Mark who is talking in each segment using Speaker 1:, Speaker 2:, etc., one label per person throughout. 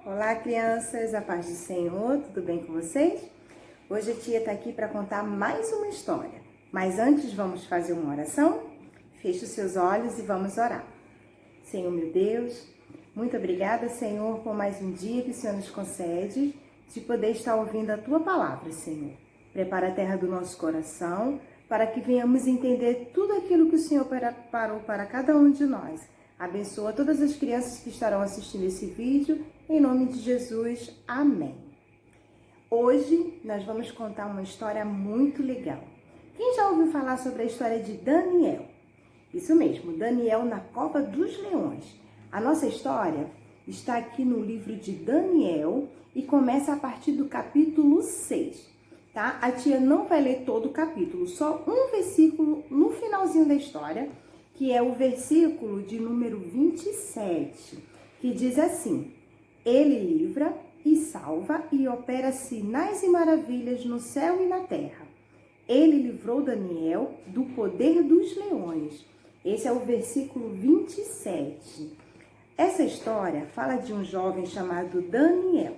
Speaker 1: Olá, crianças, a paz do Senhor, tudo bem com vocês? Hoje a tia está aqui para contar mais uma história, mas antes vamos fazer uma oração? Feche os seus olhos e vamos orar. Senhor meu Deus, muito obrigada, Senhor, por mais um dia que o Senhor nos concede de poder estar ouvindo a Tua palavra, Senhor. Prepara a terra do nosso coração para que venhamos entender tudo aquilo que o Senhor preparou para cada um de nós. Abençoa todas as crianças que estarão assistindo esse vídeo, em nome de Jesus, amém. Hoje nós vamos contar uma história muito legal. Quem já ouviu falar sobre a história de Daniel? Isso mesmo, Daniel na cova dos leões. A nossa história está aqui no livro de Daniel e começa a partir do capítulo 6, tá? A tia não vai ler todo o capítulo, só um versículo no finalzinho da história, que é o versículo de número 27, que diz assim: Ele livra e salva e opera sinais e maravilhas no céu e na terra. Ele livrou Daniel do poder dos leões. Esse é o versículo 27. Essa história fala de um jovem chamado Daniel.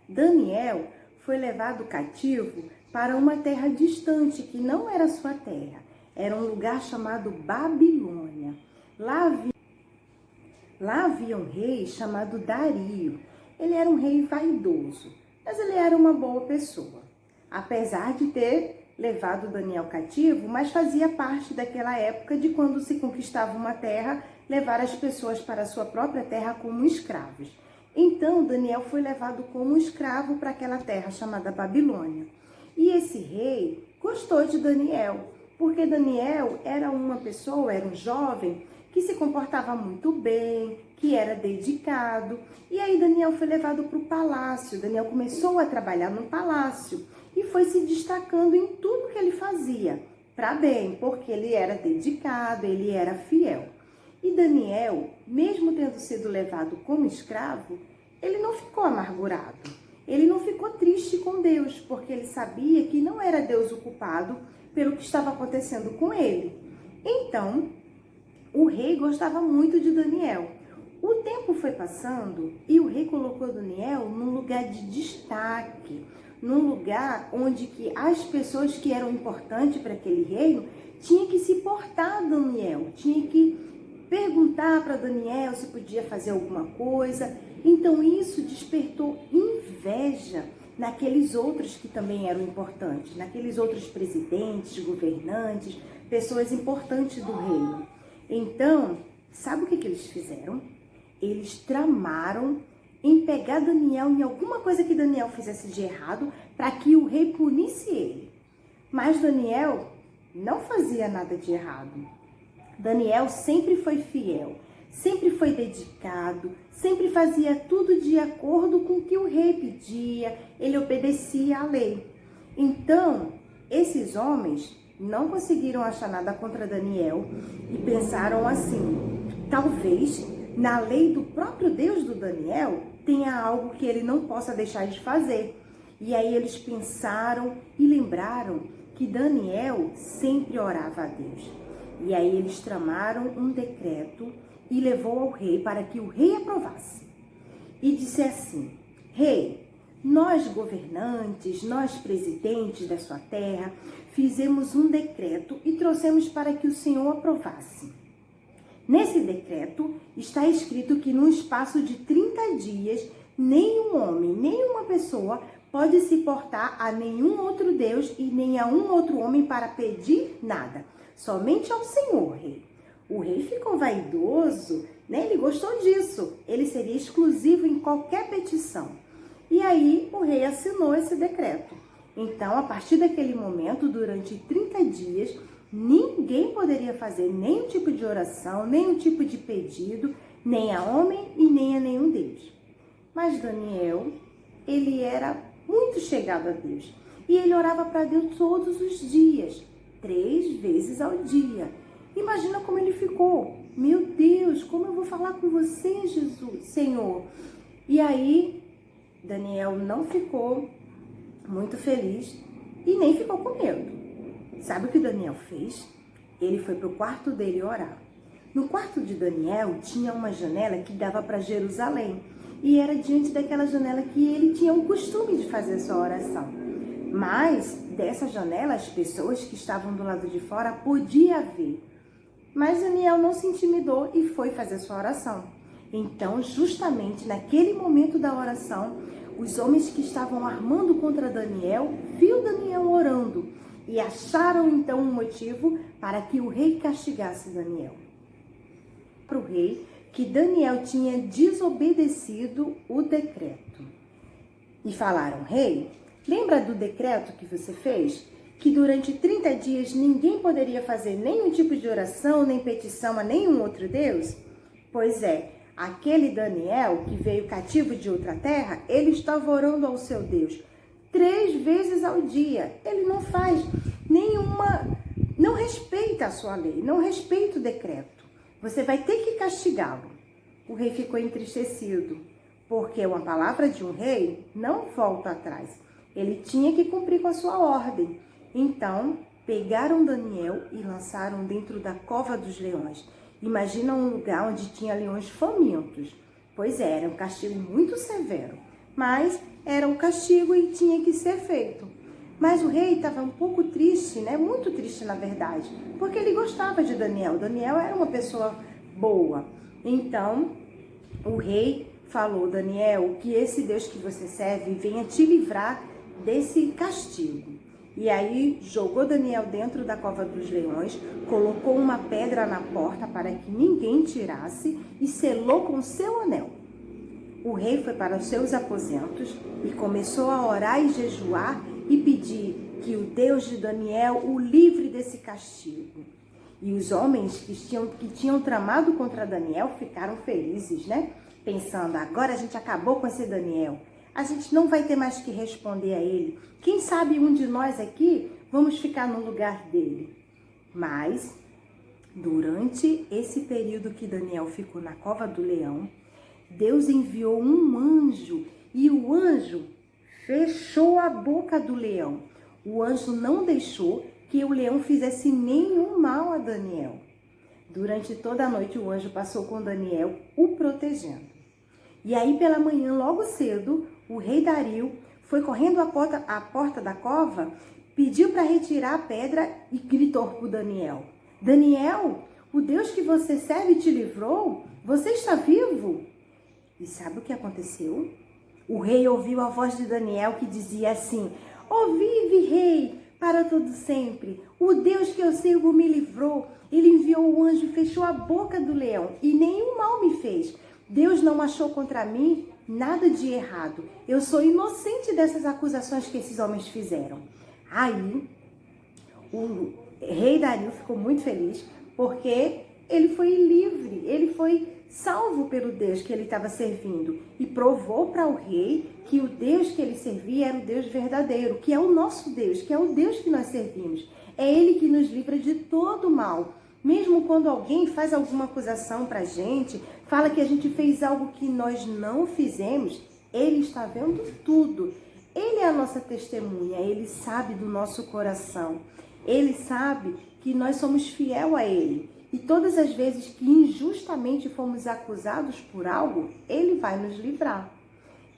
Speaker 1: Daniel foi levado cativo para uma terra distante, que não era sua terra. Era um lugar chamado Babilônia. Lá havia um rei chamado Dario. Ele era um rei vaidoso, mas ele era uma boa pessoa. Apesar de ter levado Daniel cativo, mas fazia parte daquela época de quando se conquistava uma terra, levar as pessoas para a sua própria terra como escravos. Então, Daniel foi levado como escravo para aquela terra chamada Babilônia. E esse rei gostou de Daniel, porque Daniel era uma pessoa, era um jovem que se comportava muito bem, que era dedicado. E aí Daniel foi levado para o palácio. Daniel começou a trabalhar no palácio e foi se destacando em tudo que ele fazia, para bem, porque ele era dedicado, ele era fiel. E Daniel, mesmo tendo sido levado como escravo, ele não ficou amargurado. Ele não ficou triste com Deus, porque ele sabia que não era Deus o culpado pelo que estava acontecendo com ele. Então, o rei gostava muito de Daniel. O tempo foi passando e o rei colocou Daniel num lugar de destaque, num lugar onde que as pessoas que eram importantes para aquele reino tinham que se portar a Daniel, tinham que perguntar para Daniel se podia fazer alguma coisa. Então isso despertou inveja naqueles outros que também eram importantes, naqueles outros presidentes, governantes, pessoas importantes do reino. Então, sabe o que eles fizeram? Eles tramaram em pegar Daniel em alguma coisa que Daniel fizesse de errado para que o rei punisse ele. Mas Daniel não fazia nada de errado. Daniel sempre foi fiel, sempre foi dedicado, sempre fazia tudo de acordo com o que o rei pedia, ele obedecia à lei. Então, esses homens não conseguiram achar nada contra Daniel e pensaram assim: talvez na lei do próprio Deus do Daniel tenha algo que ele não possa deixar de fazer. E aí eles pensaram e lembraram que Daniel sempre orava a Deus. E aí eles tramaram um decreto e levou ao rei para que o rei aprovasse. E disse assim: Rei, nós governantes, nós presidentes da sua terra, fizemos um decreto e trouxemos para que o Senhor aprovasse. Nesse decreto está escrito que num espaço de 30 dias, nenhum homem, nenhuma pessoa pode se portar a nenhum outro Deus e nem a um outro homem para pedir nada. Somente ao Senhor, rei. O rei ficou vaidoso, né? Ele gostou disso. Ele seria exclusivo em qualquer petição. E aí o rei assinou esse decreto. Então, a partir daquele momento, durante 30 dias, ninguém poderia fazer nenhum tipo de oração, nenhum tipo de pedido, nem a homem e nem a nenhum Deus. Mas Daniel, ele era muito chegado a Deus. E ele orava para Deus todos os dias, 3 vezes ao dia. Imagina como ele ficou. Meu Deus, como eu vou falar com você, Jesus, Senhor? E aí, Daniel não ficou muito feliz e nem ficou com medo. Sabe o que Daniel fez? Ele foi para o quarto dele orar. No quarto de Daniel tinha uma janela que dava para Jerusalém. e era diante daquela janela que ele tinha o costume de fazer sua oração. Mas dessa janela, as pessoas que estavam do lado de fora podiam ver. Mas Daniel não se intimidou e foi fazer sua oração. Então, justamente naquele momento da oração, os homens que estavam armando contra Daniel, viu Daniel orando e acharam então um motivo para que o rei castigasse Daniel. Para o rei que Daniel tinha desobedecido o decreto. E falaram: rei, lembra do decreto que você fez? Que durante 30 dias ninguém poderia fazer nenhum tipo de oração, nem petição a nenhum outro Deus? Pois é, aquele Daniel que veio cativo de outra terra, ele estava orando ao seu Deus 3 vezes ao dia. Ele não faz não respeita a sua lei, não respeita o decreto. Você vai ter que castigá-lo. O rei ficou entristecido, porque uma palavra de um rei não volta atrás. Ele tinha que cumprir com a sua ordem. Então, pegaram Daniel e lançaram dentro da cova dos leões. Imagina um lugar onde tinha leões famintos. Pois é, era um castigo muito severo, mas era um castigo e tinha que ser feito. Mas o rei estava um pouco triste, né? Muito triste, na verdade, porque ele gostava de Daniel. Daniel era uma pessoa boa. Então, o rei falou: Daniel, que esse Deus que você serve venha te livrar desse castigo. E aí jogou Daniel dentro da cova dos leões, colocou uma pedra na porta para que ninguém tirasse e selou com seu anel. O rei foi para os seus aposentos e começou a orar e jejuar e pedir que o Deus de Daniel o livre desse castigo. E os homens que tinham tramado contra Daniel ficaram felizes, né? Pensando: agora a gente acabou com esse Daniel. A gente não vai ter mais que responder a ele. Quem sabe um de nós aqui vamos ficar no lugar dele. Mas, durante esse período que Daniel ficou na cova do leão, Deus enviou um anjo e o anjo fechou a boca do leão. O anjo não deixou que o leão fizesse nenhum mal a Daniel. Durante toda a noite o anjo passou com Daniel, o protegendo. E aí pela manhã, logo cedo, o rei Dario foi correndo à porta da cova, pediu para retirar a pedra e gritou para Daniel: Daniel, o Deus que você serve te livrou? Você está vivo? E sabe o que aconteceu? O rei ouviu a voz de Daniel que dizia assim: ó, vive, rei, para todo sempre. O Deus que eu sirvo me livrou. Ele enviou o anjo e fechou a boca do leão e nenhum mal me fez. Deus não achou contra mim nada de errado. Eu sou inocente dessas acusações que esses homens fizeram. Aí, o rei Dario ficou muito feliz porque ele foi livre, ele foi salvo pelo Deus que ele estava servindo e provou para o rei que o Deus que ele servia era o Deus verdadeiro, que é o nosso Deus, que é o Deus que nós servimos. É Ele que nos livra de todo mal. Mesmo quando alguém faz alguma acusação para a gente, fala que a gente fez algo que nós não fizemos, Ele está vendo tudo. Ele é a nossa testemunha, Ele sabe do nosso coração. Ele sabe que nós somos fiel a Ele. E todas as vezes que injustamente fomos acusados por algo, Ele vai nos livrar.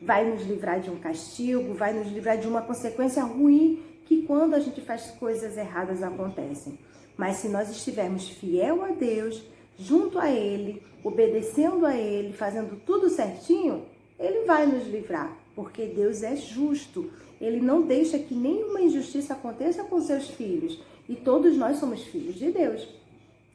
Speaker 1: Vai nos livrar de um castigo, vai nos livrar de uma consequência ruim que quando a gente faz coisas erradas acontecem. Mas se nós estivermos fiel a Deus, junto a Ele, obedecendo a Ele, fazendo tudo certinho, Ele vai nos livrar, porque Deus é justo. Ele não deixa que nenhuma injustiça aconteça com seus filhos. E todos nós somos filhos de Deus.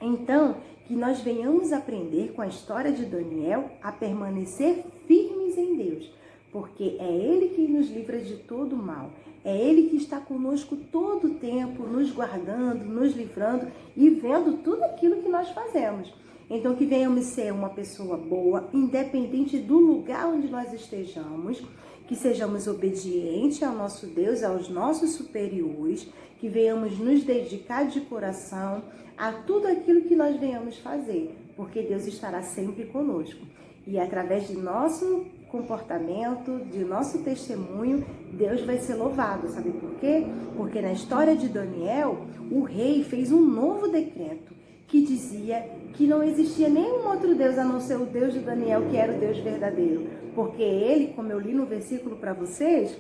Speaker 1: Então, que nós venhamos aprender com a história de Daniel a permanecer firmes em Deus, porque é Ele que nos livra de todo mal. É Ele que está conosco todo o tempo, nos guardando, nos livrando e vendo tudo aquilo que nós fazemos. Então, que venhamos ser uma pessoa boa, independente do lugar onde nós estejamos, que sejamos obedientes ao nosso Deus, aos nossos superiores, que venhamos nos dedicar de coração a tudo aquilo que nós venhamos fazer, porque Deus estará sempre conosco. E através de nosso comportamento, de nosso testemunho, Deus vai ser louvado. Sabe por quê? Porque na história de Daniel, o rei fez um novo decreto que dizia que não existia nenhum outro Deus a não ser o Deus de Daniel, que era o Deus verdadeiro. Porque ele, como eu li no versículo para vocês,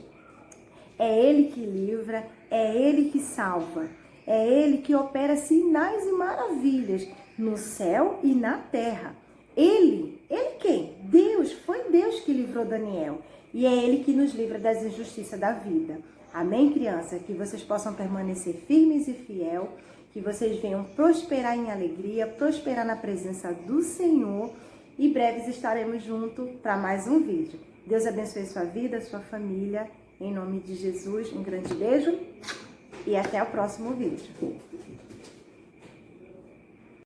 Speaker 1: é ele que livra, é ele que salva, é ele que opera sinais e maravilhas no céu e na terra. Ele quem? Deus, foi Deus que livrou Daniel. E é ele que nos livra das injustiças da vida. Amém, criança? Que vocês possam permanecer firmes e fiel, que vocês venham prosperar em alegria, prosperar na presença do Senhor. E breves estaremos juntos para mais um vídeo. Deus abençoe sua vida, sua família. Em nome de Jesus, um grande beijo e até o próximo vídeo.